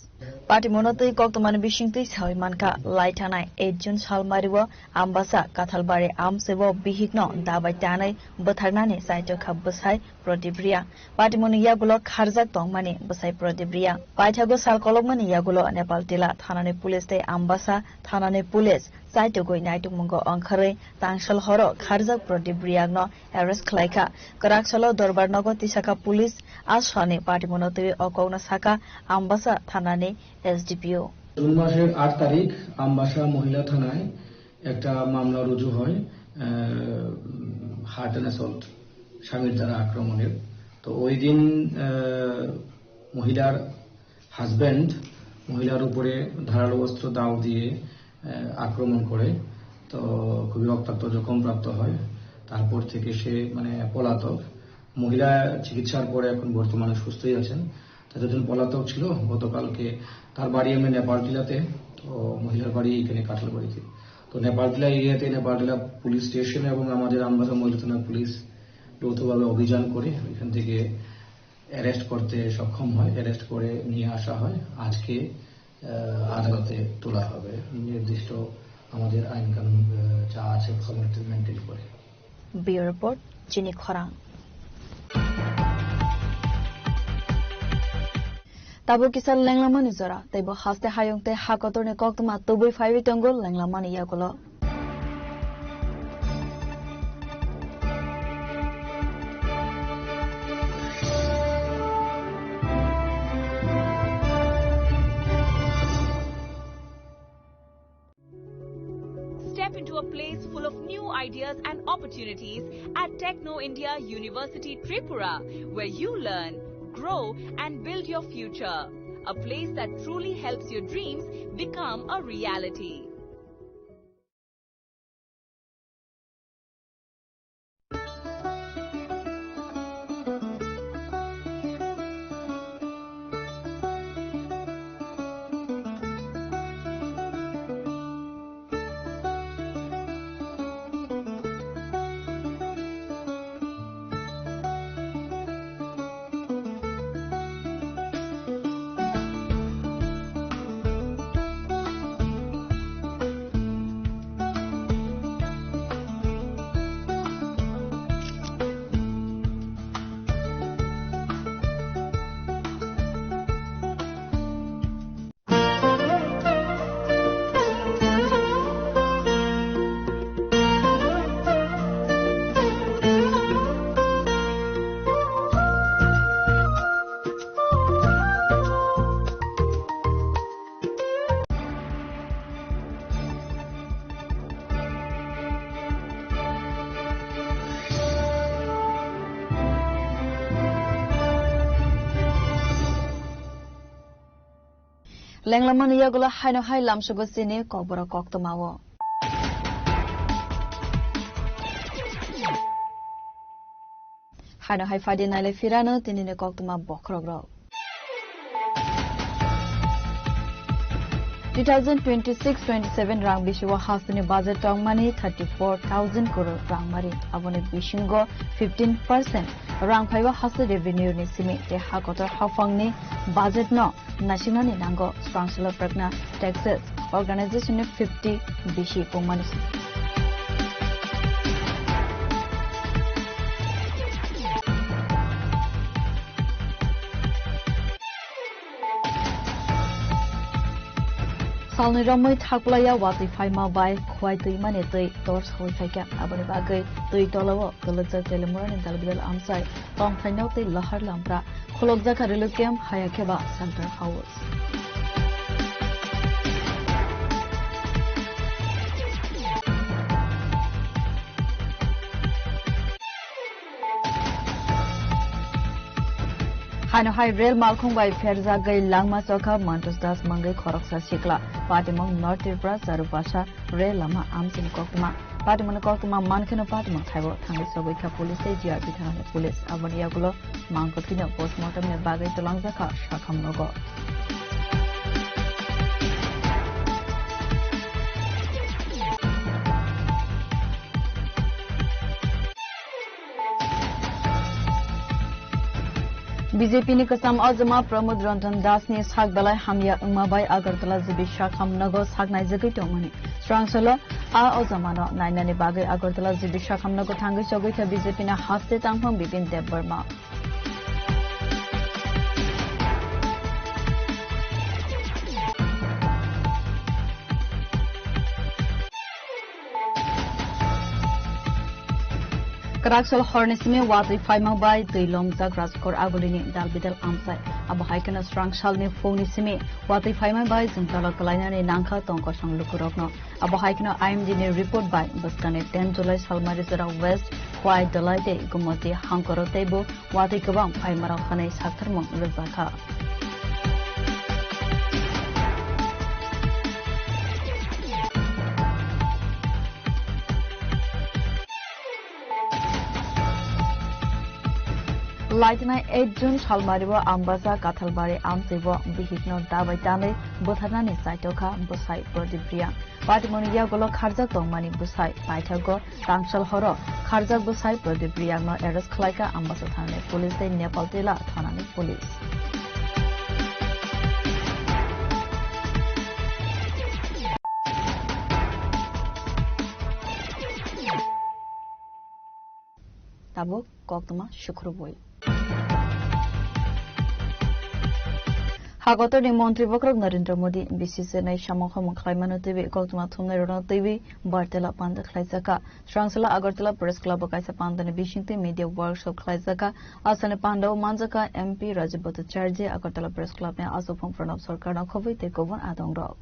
Patimonotei Koktomani Bishingti Saimanka Lightnai 8 June Salmaribo Ambasa Kathalbari Amsibo Bihigno Dabai Tanai Buthanani Saitoka Busai Prodibria Patimoni Yagolo Kharzak Tongmani Busai Prodibria Paitago Salkologmani Yagulo Nepal Tila Thanani Police Day Ambasa Thanani Police Saitogo Naitu Mungo Ankare Tangshal Horo Kharzak Prodibriagno Eres Khlaika Karaksalo Dorbar Nogo Tisaka Police Ashani Patimonote Okona Saka Ambasa Thanani SDPO June মাসের 8 তারিখ আমবাসা মহিলা থানায় একটা মামলা রুজু হয় heart and assault স্বামীর দ্বারা আক্রমণের তো ওই দিন মহিলার হাজবেন্ড মহিলার উপরে ধারালো অস্ত্র দাও দিয়ে আক্রমণ করে তো খুবই রক্তাক্ত জখম প্রাপ্ত হয় তারপর থেকে সে মানে পলাতক মহিলা চিকিৎসার পরে এখন বর্তমানে সুস্থই আছেন যতদিন পলাতক ছিল গতকালকে তার বাড়ি আমরা নেপাল জেলাতে তো মহিলার বাড়ি এখানে কাঁঠালবাড়িতে তো নেপাল জেলা এরিয়াতে নেপাল জেলা পুলিশ স্টেশন এবং আমাদের আমবাসা মহিলা থানা পুলিশ যৌথভাবে অভিযান করে এখান থেকে অ্যারেস্ট করতে সক্ষম হয় অ্যারেস্ট করে নিয়ে আসা হয় আজকে আদালতে তোলা হবে নির্দিষ্ট আমাদের আইন কানুন যা আছে ফর্মালিটি মেনটেন করে ব্যুরো রিপোর্ট চিনি খরাং Tabo kisal lenglamani zara taibo haste hayongte hakotorne koktuma tubui faiwi tongol lenglamani yagulo Step into a place full of new ideas and opportunities at Techno India University Tripura, where you learn, grow and build your future. A place that truly helps your dreams become a reality. Lenglaman yagulo haino hai lamsugo sini kobora koktomawo. Haino hai fadi naile firano tinine koktoma bokrogro. 2026-27 rang bishiwa hasini budget tongmani 34,000 crore rang mari abone bishingo 15% rang phaiwa hasu revenue ni simi te hakotor hafangni budget no national ni nango chancellor pragna taxes organization 50 bishi pongmani Salni ramai thaklaya wati faima bai khwai tui mane tui tor soi thaika abani bagai tui tolawo galaja telemura ni dalbidal amsai tong thainau te lahar lampra kholokja kharelu kem hayakeba center house Haino hai rail malkhung bai ferza gai langma chokha Mantos Das mangai khoroksa sikla Patimong North Tripura Zarupasha rail lama amsin koktuma Patimong koktuma mankheno Patimong thaibo thangi sogoika police GRP thane police abaniya gulo mangkotino postmortem ne bagai tolangja kha shakham logo BJP ni kasam azama Pramod Ranjan Das ni sak balai hamya umabai Agartala jibi shakham nago sak nai jagai tongmani strangsala a azamano nainani bagai Agartala jibi shakham nago thangai chogoi tha BJP na haste tangpham Bipin Dev Burma Karaksal Hornisme Wati Faima by the Lomza Graskor Agolini Dalbidal Amsai Abahaikan Strangsal ne Phonisime Wati Faima by Zintala Kalina ne Nanka Tonkosang Lukurokno Abahaikan IMD ne report by Baskane 10 July Salmarizara West Kwai Dalaite Gumoti Hankoro Tebo Wati Kabam Faimara Hane Sakarmon Rizaka Lightning 8 June Chalmariwa Ambasa Kathalbari Amsibo Bihikno Dabaitane Bothanani Saitoka Busai Prodibria Patimoniya Golo Kharja Tongmani Busai Paithago Tangshal Horo Kharja Busai Prodibria no Eres Khlaika Ambasa Thane Police Nepal Tela Thanani Police Tabo Koktuma Shukruboi Hagotori Montri Bokrog Narendra Modi BCC Nai Shamokham Khlaimanu TV Koktuma Thumnai Rono TV Bartela Panda Khlaisaka Strangsala Agartala Press Club Kaisa Pandane Bishingti Media Workshop Khlaisaka Asane Pandau Manjaka MP Rajib Bhattacharya Agartala Press Club ne Asopam Pranab Sarkar na Khoboi te Kovan Adongrok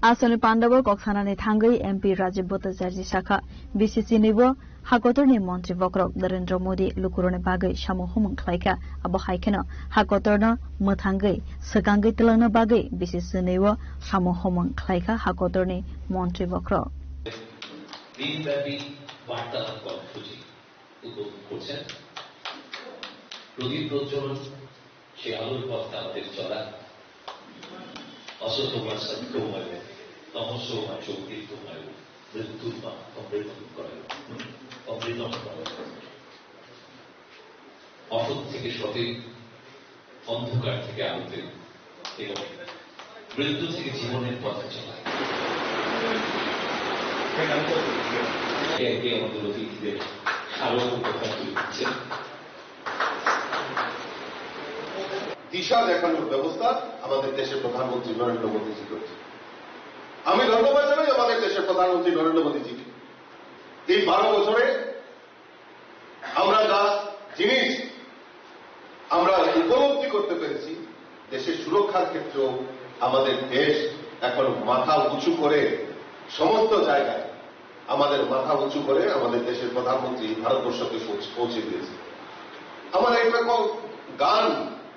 Asane Pandau Koksana ne Thangai MP Rajib Bhattacharya Shakha BCC Nibo Hakotorni Montri Bokrog Narendra Modi Lukurone Bagai Shamohum Klaika Abahaikena Hakotorna Mathangai Sakangai Telana Bagai BCC Newa Shamohum Klaika Hakotorni Montri Bokrog দিনব্যাপী বার্তালাপ কর্মসূচি উদ্বোধন করছেন প্রদীপ প্রজ্বলন সে আলোর পথে আমাদের চলা অসত্যময় সত্যময় রহস্যময় শক্তিত্বময় মৃত্যুর পা অমৃতম করে অমৃতম করে অসৎ থেকে সঠিক অন্ধকার থেকে আলোতে এবং মৃত্যু থেকে জীবনের পথে চলা আমাদের অতিথিদের স্বাগত কথা তুলে দিচ্ছেন দিশা দেখানোর ব্যবস্থা আমাদের দেশের প্রধানমন্ত্রী নরেন্দ্র মোদীজি করছে আমি ধন্যবাদ জানাই আমাদের দেশের প্রধানমন্ত্রী নরেন্দ্র মোদীজিকে এই 12 বছরে আমরা যা জিনিস আমরা উপলব্ধি করতে পেরেছি দেশের সুরক্ষার ক্ষেত্রেও আমাদের দেশ এখন মাথা উঁচু করে সমস্ত জায়গায় আমাদের মাথা উঁচু করে আমাদের দেশের প্রধানমন্ত্রী ভারতবর্ষকে পৌঁছে দিয়েছে আমার একটা গান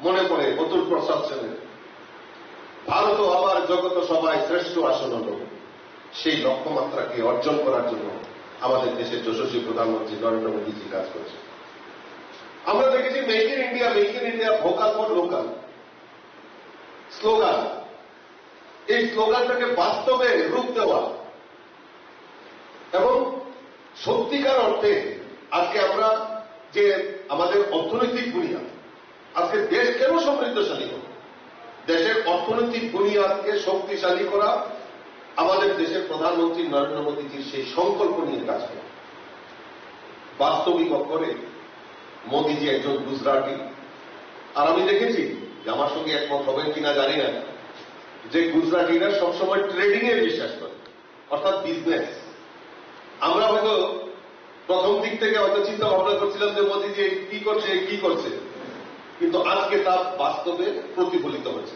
মনে পড়ে অতুল প্রসাদ সেনের ভারত আবার জগত সবাই শ্রেষ্ঠ আসন হল, সেই লক্ষ্যমাত্রাকে অর্জন করার জন্য আমাদের দেশের যশস্বী প্রধানমন্ত্রী নরেন্দ্র মোদীজি কাজ করেছে। আমরা দেখেছি make in India, vocal for local slogan, এই স্লোগানটাকে বাস্তবে রূপ দেওয়া এবং সত্যিকার অর্থে আজকে আমরা যে আমাদের অর্থনৈতিক বুনিয়াদ, আজকে দেশ কেন সমৃদ্ধশালী হবে, দেশের অর্থনৈতিক বুনিয়াদকে শক্তিশালী করা আমাদের দেশের প্রধানমন্ত্রী নরেন্দ্র মোদীজির সেই সংকল্প নিয়ে কাজ করে। বাস্তবিক অক্ষরে মোদীজি একজন গুজরাটি, আর আমি দেখেছি যে আমার সঙ্গে একমত হবেন কিনা জানি না, যে গুজরাটিরা সবসময় ট্রেডিং এ বিশ্বাস করে, অর্থাৎ বিজনেস। আমরা হয়তো প্রথম দিক থেকে হয়তো চিন্তা ভাবনা করছিলাম যে মোদীজি কি করছে, কিন্তু আজকে তা বাস্তবে প্রতিফলিত হয়েছে।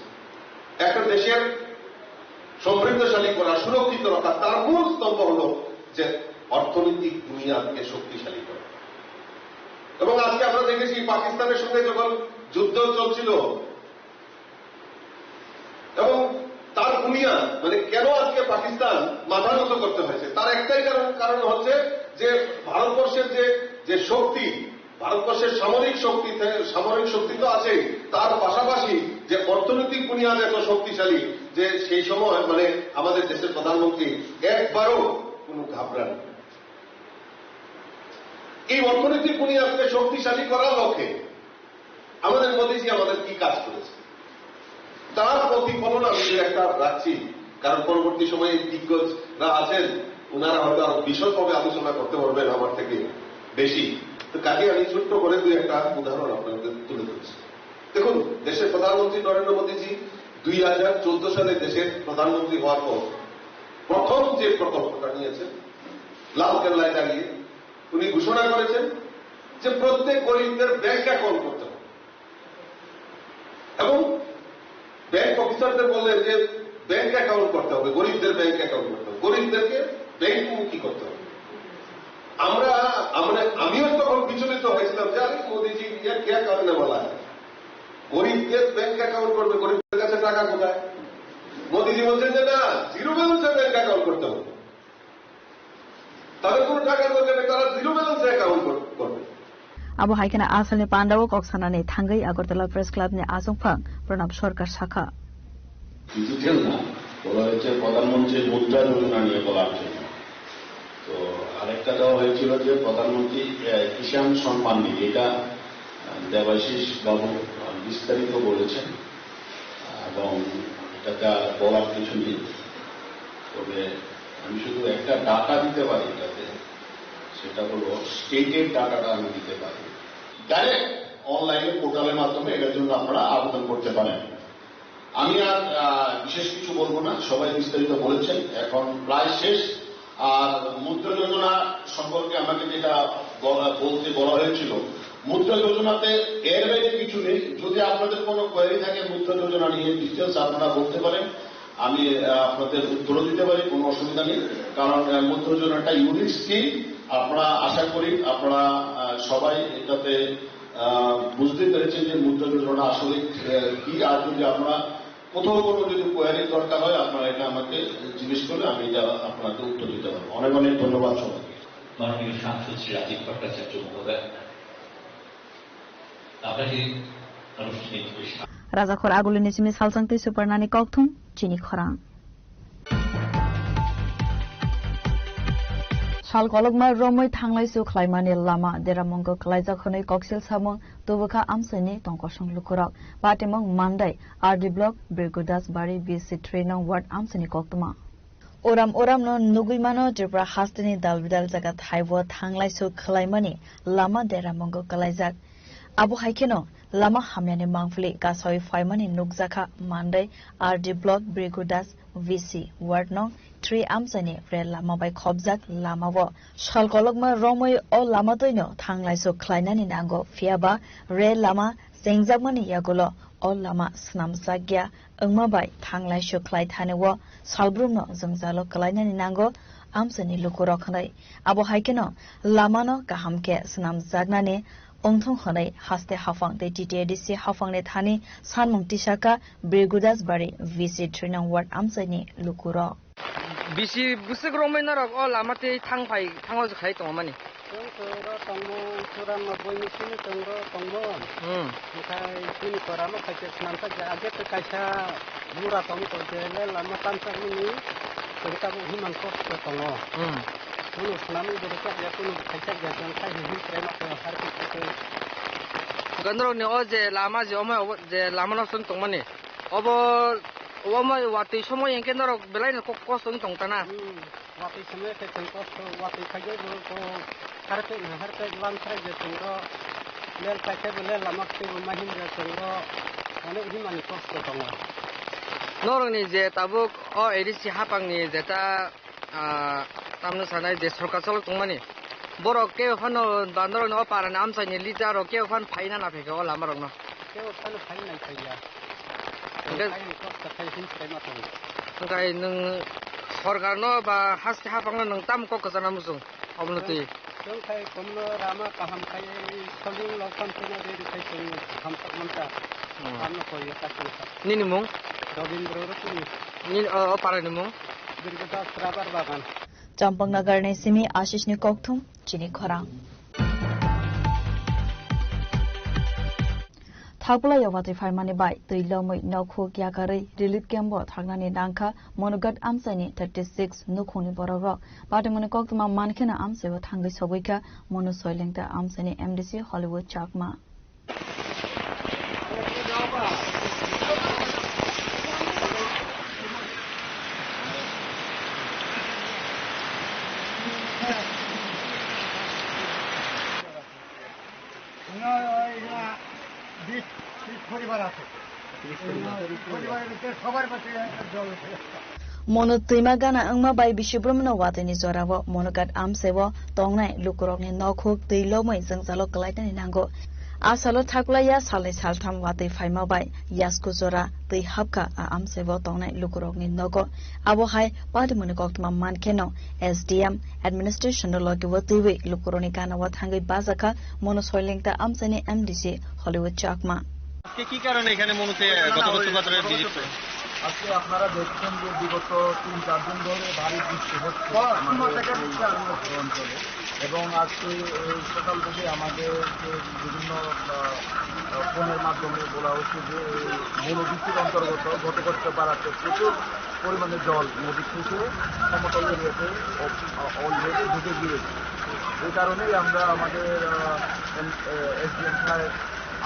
একটা দেশের সমৃদ্ধশালী করা, সুরক্ষিত রাখা, তার মূল স্তম্ভ হল যে অর্থনৈতিক বুনিয়াদকে শক্তিশালী করা। এবং আজকে আমরা দেখেছি পাকিস্তানের সঙ্গে যখন যুদ্ধ চলছিল এবং তার বুনিয়াদ মানে কেন আজকে পাকিস্তান মাথা নত করতে হয়েছে, তার একটাই কারণ হচ্ছে যে ভারতবর্ষের যে শক্তি, ভারতবর্ষের সামরিক শক্তি তো আছে, তার পাশাপাশি যে অর্থনৈতিক বুনিয়াদ এত শক্তিশালী যে সেই সময় মানে আমাদের দেশের প্রধানমন্ত্রী একবারও কোনো ঘাবড়ান। এই অর্থনৈতিক বুনিয়াদকে শক্তিশালী করার লক্ষ্যে আমাদের মোদীজি আমাদের কি কাজ করেছে তার প্রতিফলন আমি একটা রাখছি, কারণ পরবর্তী সময়ে দিগ্গজরা আছেন, ওনারা হয়তো আরো বিশদভাবে আলোচনা করতে পারবেন আমার থেকে বেশি। তো কাজে আমি ছোট্ট করে দুই একটা উদাহরণ আপনাদের তুলে ধরছি। দেখুন, দেশের প্রধানমন্ত্রী নরেন্দ্র মোদীজি 2014 সালে দেশের প্রধানমন্ত্রী হওয়ার পর প্রথম যে প্রকল্পটা নিয়েছেন, লাল কেল্লায় দাঁড়িয়ে উনি ঘোষণা করেছেন যে প্রত্যেক গরিবদের ব্যাংক অ্যাকাউন্ট করতে হবে এবং ব্যাংক অফিসারদের বললেন যে ব্যাংক অ্যাকাউন্ট করতে হবে, গরিবদের ব্যাংক অ্যাকাউন্ট করতে হবে, গরিবদেরকে ব্যাংকমুখী করতে হবে। আমিও তখন বিচলিত হয়েছিলাম যে আরে মোদীজি কে কারণে বলা হয় গরিবদের ব্যাংক অ্যাকাউন্ট করবে, গরিবদের কাছে টাকা কোথায়? মোদীজি বলছেন যে না, জিরো ব্যালেন্সে ব্যাংক অ্যাকাউন্ট করতে হবে, তাদের কোনো টাকার দরকার নেই, তারা জিরো ব্যালেন্সে অ্যাকাউন্ট করবে। Abo haikana asalni pandawo koksanani thangai Agartala Press Club ni asongphang Pranab Sarkar Shakha. Digital না, বলা হয়েছে প্রধানমন্ত্রীর মুদ্রা যোজনা নিয়ে বলার জন্য। তো আরেকটা দেওয়া হয়েছিল যে প্রধানমন্ত্রী কিষাণ সম্মান নিধি, এটা দেবাশিস বাবু বিস্তারিত বলেছেন এবং এটাতে আর বলার কিছু নেই। তবে আমি শুধু একটা ডাটা দিতে পারি এটাতে, সেটা হলো স্টেটের ডাটাটা আমি দিতে পারি। ডাইরেক্ট অনলাইনে পোর্টালের মাধ্যমে এটার জন্য আপনারা আবেদন করতে পারেন। আমি আর বিশেষ কিছু বলবো না, সবাই বিস্তারিত বলেছেন, এখন প্রায় শেষ। আর মুদ্রা যোজনা সম্পর্কে আমাকে যেটা বলতে বলা হয়েছিল, মুদ্রা যোজনাতে এর বাইরে কিছু নেই। যদি আপনাদের কোনো কোয়েরি থাকে মুদ্রা যোজনা নিয়ে ডিটেলস আপনারা বলতে পারেন, আমি আপনাদের উত্তরও দিতে পারি, কোনো অসুবিধা নেই। কারণ মুদ্রা যোজনাটা ইউনিক স্কিম, আপনারা আশা করি আপনারা সবাই এটাতে বুঝতে পেরেছেন যে মুদ্রা যোজনা আসলে কি। আর যদি আপনারা কোথাও কোনো যদি কোয়ারির দরকার হয় আপনারা এটা আমাকে জিজ্ঞেস করলে আমি এটা আপনাকে উত্তর দিতে পারবো। অনেক অনেক ধন্যবাদ সবাইকে। মাননীয় সাংসদ শ্রী রাজীব ভট্টাচার্য মহোদয়, আপনাকে আনুষ্ঠানিক Razakhor agulini simi salsangti supernani kokthum chini khorang. Sal kologma romoi thanglai su khlaimani lama deramongo klaijak khonai koksil samong tubukha amsani tongkosong lukurok batimong Monday RD block Birgudas Bari BC3 nong ward amsani koktuma. Oram no nuguimano Tripura hastini dalbidal jagat haibo thanglai su khlaimani lama deramongo klaijak Abu Haikeno Lama Hamyani Mangfli Gasoi Faimani Nukzaka Monday RD block Birgudas VC ward nong 3 amsani re lama bai khobjak lama wo shalkologma romoi o lama toino thanglai so khlainani nango fiaba re lama sengjakmani yagulo o lama snamsagya engma bai thanglai so khlai thane wo salbrumno jongjalo klainani nango amsani lukuro khnai abo haikeno lama no kahamke snamjagnani Ongthong Honai Haste Hafang de TTDC Hafang ne Thani Sanmung Tisaka Birgudas Bari VC Trinang Ward Amsani Lukuro Bisi Busigromai Narok all Amate Tangpai Tangos Kai Tomani. Gandro ni oje lama je omai je lama no sun tongmani obo omai wati somoy engke norok belai no ko sun tongtana wati somoy ke tongko wati khaje ko harke lam thre je tongro lel pache bele lama ke mahim je tongro ane himani ko tongro norok ni je tabuk o edisi hapang ni jeta tamno sanai de sarkar chalo tongmani borok ke phano bandro no paran amsa ni lijaro ke phan phaina na pheke ola marok no ke phan phaina khaiya ngai nung sarkar no ba haste hapang nung tam ko kasana musung obnoti jong khai komno rama kaham khai soling lokam tena de khai sung ham tak manta amno ko ya tak nini mung Ravindra Rukuni ni paran ni mung Birgudas Rabar Bagan Champang Nagar ne Simi Ashish ni Kokthum Chini Khorang Thakula Yawati Farmani Bai Tuilomoi Nokho Kyakari Relief Cambo Thagnani Danka Monogat Amsani 36 Nukhoni Bororo Patamoni Koktuma Mankena Amsewa Thangai Soboika Mono Soilengta Amsani MDC Hollywood Chakma Mono Tuima Gana Angma by Bishopbrumno Watani Zorawo, Monogat Amsewo, Tongnai, Lukurok ni Nokhuk, the Lomoi Zangzalo Kalaitan in Ango. Asalo Takulaya Sale Saltam Wati Faima by Yasko Zora, the Hapka, Amsewo, Tongnai, Lukurok ni Nogo, Abohai, Padamunokma Mankeno, SDM, Administration Logiwati, Lukuronikana Watangi Bazaka, Monosoilingta Amsani MDC, Hollywood Chakma. কি কারণে এখানে মনুতে গত বছর বাজারে visit করে আজকে আপনারা দেখছেন যে বিগত 3-4 দিন ধরে ভারী বৃষ্টি হচ্ছে অঞ্চলে এবং আজকে সকাল থেকে আমাদের বিভিন্ন ফোনের মাধ্যমে বলা হচ্ছে যে মৌলবৃষ্টির অন্তর্গত ঘটকর্তা পাড়াতে প্রচুর পরিমাণে জল নদী থেকে সমতল এরিয়াতে অলরেডি ঢুকে গিয়েছে এই কারণেই আমরা আমাদের এসডিএম সাহেব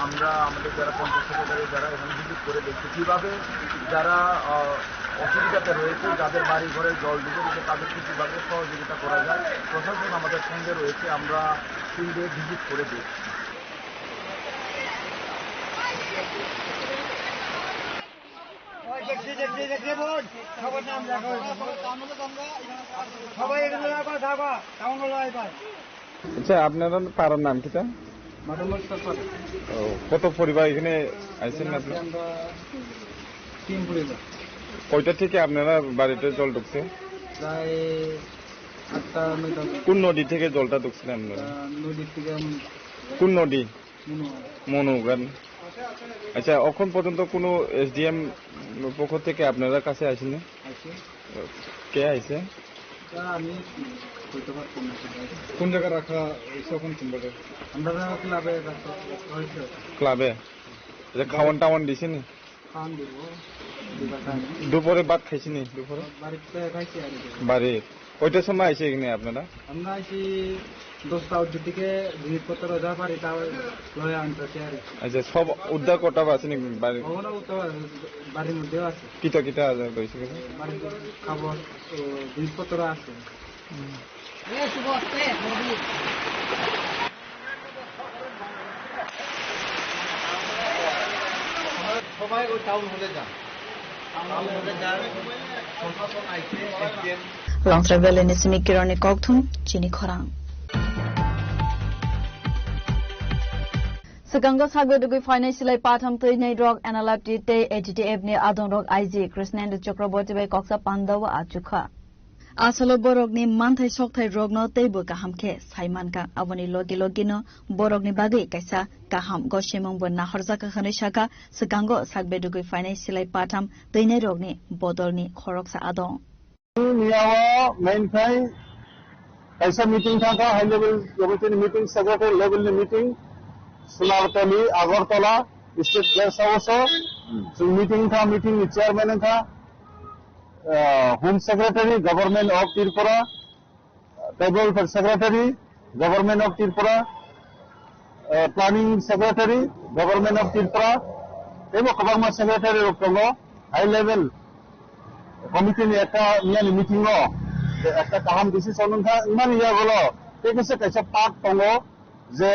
আমরা আমাদের যারা পঞ্চায়েত সেক্রেটারি যারা এখানে ভিজিট করে দেখছি কীভাবে যারা অসুবিধাতে রয়েছে যাদের বাড়ি ঘরে জল ঢুকে দিতে তাদেরকে কীভাবে সহযোগিতা করা যায় প্রশাসন আমাদের সঙ্গে রয়েছে আমরা ফিল্ডে ভিজিট করে দেখছি আচ্ছা আপনার পাড়ার নাম কিটা কত পরিবার এখানে আইছেন আপনি কয়টা থেকে আপনারা বাড়িতে জল ঢুকছে কোন নদী থেকে জলটা ঢুকছিলেন আপনারা কোন নদী মনুগান আচ্ছা এখন পর্যন্ত কোনো এসডিএম পক্ষ থেকে আপনারা কাছে আসেনি কে আইছে কোন জায়গা রাখা এখন ক্লাবে খাওয়ান টাওয়ান দিছে নি দুপুরে ভাত খাইছি নি দুপুরে বাড়ি ওইটার সময় আইছে এখানে আপনারা আমরা আইছি 10টা অবধি থেকে জিনিসপত্র যা পারি তা লয়ে আনতেছি আর আচ্ছা সব উদ্ধার করতে আছে নি বাড়ির মধ্যে আছে কিটা কিটা কইছে বাড়ির খাবার জিনিসপত্র আছে সবাই ওই টাউন হলে যান প্রশাসন আইছে SDM Long travel in Simi Kironi Kokthum, Chini Khorang. Saganga Sagwadugui financially patham to Nate Rock and Alapti Te AGTF near Adon Rock IG, Krishnand Chakraborti by Coxa Pandawa Achuka. Asalo borokni manthai sokthai rogno teibo kahamke saimanka aboni logi logino borokni bagai kaisa kaham goshimong bo nahorjaka khane shaka sekango sagbedugui financial patam teinai rogni bodolni khoroksa adong niyawa mainkai kaisa meeting tha high level committee meeting secretary level meeting Sunartali Agartala state guest house so meeting chairman tha Home Secretary, Government of Tripura, Tribal Secretary, Government of Tripura, Planning Secretary, Government of Tripura, Ebo Government Secretary of Congo, High Level Committee ni ekta nian meeting lo, ekta kaham decision tha, iman iya golo, tekese kaisa part Congo, je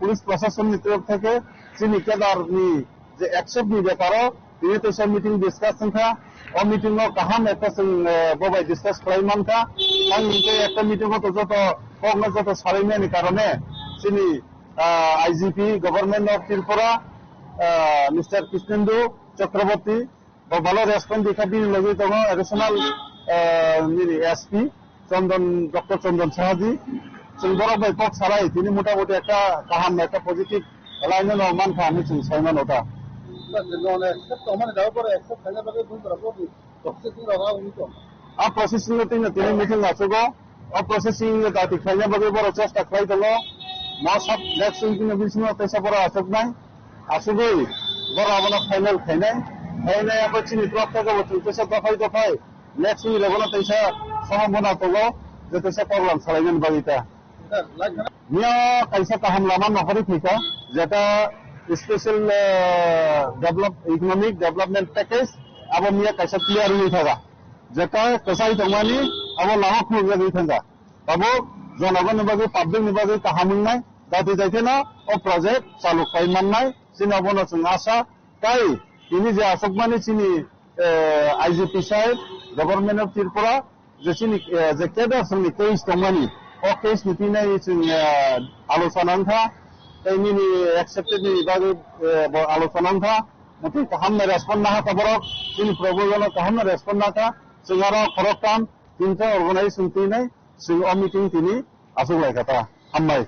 police prosecution ni terf theke, sini kedar ni je accept ni bekaro, ini tesa meeting discussion tha. और meeting में कहाँ में तो बोबाई discuss क्लाइमान था हम इनके एक meeting में तो जो तो कांग्रेस जो तो सारे में निकालों ने सिनी IGP government of Tripura mister Krishnendu Chakraborty और बालो रेस्पॉन्स दिखा भी लगी तो एडिशनल मेरी एसपी चंदन डॉक्टर चंदन साहजी सिंगबरा भाई पॉक सारा ही तीन मोटा मोटे एक कहाँ में एक पॉजिटिव अलाइनमेंट और मान था हमें साइमन होता आप प्रोसेसिंग में तीन मीटिंग आसुगो और प्रोसेसिंग दाती खाइना बगे बड़ा चेष्टा खाई दलो ना सब नेक्स्ट वीक में बीच में तैसा बड़ा आसुग नहीं आसुगो बड़ा अपना फाइनल खाइना खाइना यहाँ पर चीनी ड्रॉप तक वो तैसा दफाई नेक्स्ट वीक लेवल तैसा संभावना तो लो जो तैसा प्रोग्राम सालाइनन बगीता निया कैसा काम लामा नौकरी थी का जेटा स्पेशल इकोनॉमिक डेवलपमेंट पैकेज अब मिया कैसा क्लियर हुई था जेका कैसा तमानी अब लामा खुल गई था अब जनगण निबागे पब्लिक निबागे कहामुन्नाय दाती जाते ना और प्रोजेक्ट चालू खाइमान्नाय सिना बनो जों आशा ताई इनि जे आसकमानि सिनि आईजीपी साहेब गवर्नमेंट ऑफ त्रिपुरा जे सिनि जे केडर सिनि केस तमानी और केस नितिनाय जों आलोचना था ini ni accepted ni bagi alocanan tha nanti kaham na respond na ha tabaro ini proposal kaham na respond na tha singara khorokam tinta organization tinai sing meeting tini asuk lai kata hammai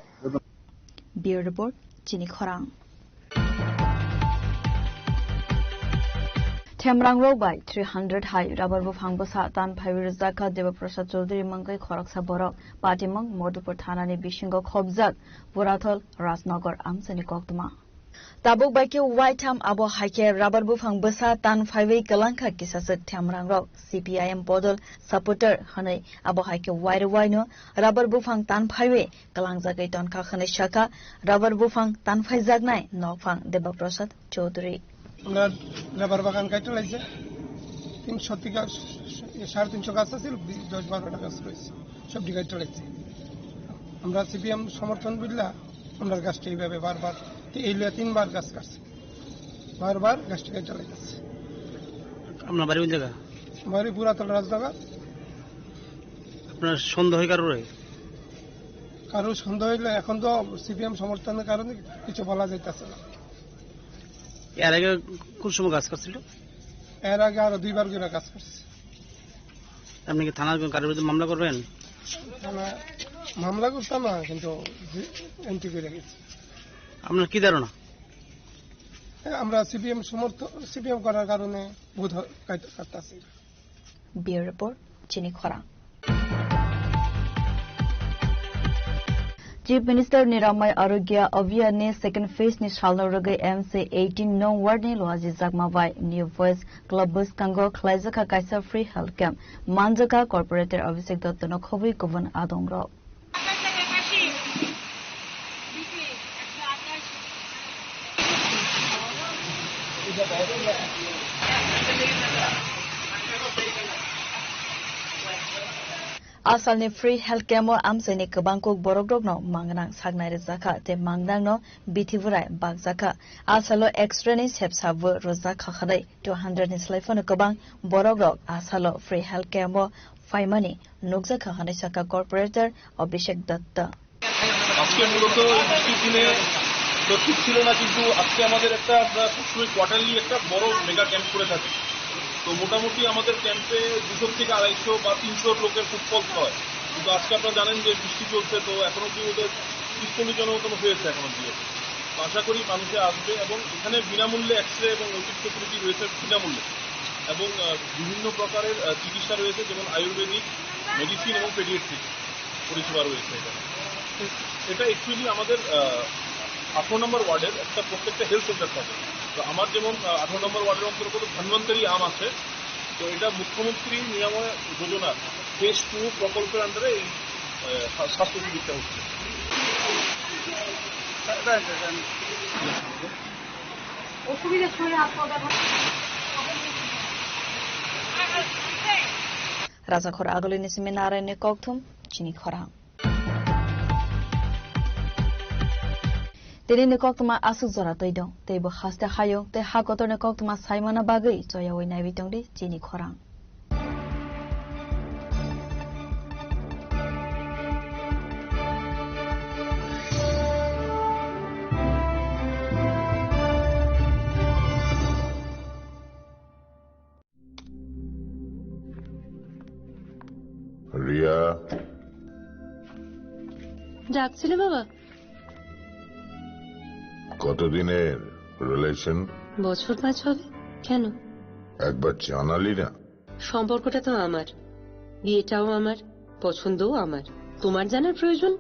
Bureau report Chini Khorang Temrang Road by 300 High Rubber Bufang Basa Tan Pavirzaka Deva Prasad Chaudhary Mangai Khoraksa Borok Patimang Modupur Thanani Bishingo Khobzak Burathol Rasnagar Amsani Koktuma Tabuk Baki White Ham Abo Hake Rubber Bufang Basa Tan Five Kalanka Kisasat Temrang Road CPIM Bodol Supporter Hanai Abo Hake White Wino Rubber Bufang Tan Five Kalangzakai Ton Kakhane Shaka Rubber Bufang Tan Faizagnai Nofang Deva Prasad Chaudhary আমরা labour বাগান কাটতে লাগছে 300 গাছ 350 গাছ আছে 10-12টা গাছ রয়েছে সব কাটতে লাগছে আমরা সিপিএম সমর্থন বিল্লা আমরা গাছটা এইভাবে বারবার এই 3বার গাছ কাটছে বারবার গাছটা কাটতে লাগছে আপনার বাড়ি কোন জায়গা বাড়ি পুরাতন রাজনগর আপনার সন্দেহ কারো সন্দেহ হইলে এখন তো সিপিএম সমর্থনের কারণে কিছু বলা যাইতেছে না এর আগে কোন সময় কাজ করছিল এর আগে আরো 2বার করে কাজ করছে আপনি কি থানার কারোর বিরুদ্ধে মামলা করবেন মামলা করতাম না কিন্তু এন্ট্রি করে গেছি আপনার কি ধারণা আমরা সিপিএম করার কারণে বোধ কাটতাছি Bureau report Chini Khorang Chief Minister Niramay Arogya Avia ne second phase ni Shalnorogai MC18 no ward ni Loazi Zagmawai New Voice Club Bus Kango Klaizaka Kaisa Free Health Camp Manjaka Corporator Abhishek Dottono Khobi Kovan Adongro Asalni free health care mo amsani kabangkok borokdokno mangnang sagnai rezaka te mangnangno bithiburai bagjaka asalo extra ni sepsabu rozaka khadai 200 ni slaifon kabang borokdok asalo free health care mo faimani nukjaka hanai saka corporator Abhishek Datta আজকে মূলত দিনে তো ঠিক ছিল না কিন্তু আজকে আমাদের একটা আমরা সবসময় কোয়ার্টারলি একটা বড় মেগা ক্যাম্প করে থাকি তো তো মোটামুটি আমাদের ক্যাম্পে 200 থেকে 250 বা 300 লোকের ফুটফল হয়, কিন্তু আজকে আপনারা জানেন যে বৃষ্টি চলছে, তো এখনো কি ওদের 30-40 জনের মতন হয়েছে এখনো দিয়ে। তো আশা করি মানুষে আসবে এবং এখানে বিনামূল্যে এক্সরে এবং ওটির ফেসিলিটি রয়েছে বিনামূল্যে, এবং বিভিন্ন প্রকারের চিকিৎসা রয়েছে, যেমন আয়ুর্বেদিক, মেডিসিন এবং পেডিয়াট্রিক পরিষেবা রয়েছে এখানে। এটা অ্যাকচুয়ালি আমাদের 18 নম্বর ওয়ার্ডের একটা প্রত্যেকটা হেলথ সেন্টার থাকে। তো আমার যেমন 18 নম্বর ওয়ার্ডের অন্তর্গত ধন্বন্তরী আম আছে, তো এটা মুখ্যমন্ত্রী নিরাময় যোজনার ফেজ 2 প্রকল্পের আন্ডারে এই স্বাস্থ্য চিকিৎসা হচ্ছে। Razakor agulini seminare ne koktum chini khora. Tini ne koktuma asuk zora toido, teibo haste hayo, te hakotor ne koktuma saimana bagai, joya wina bitongdi chini khora. Riya, ডাকছিলে বাবা? কতদিনের রিলেশন? বছর 5 হবে। কেন? একবার জানালি না? সম্পর্কটা তো আমার, বিয়েটাও আমার, পছন্দও আমার। তোমার জানার প্রয়োজন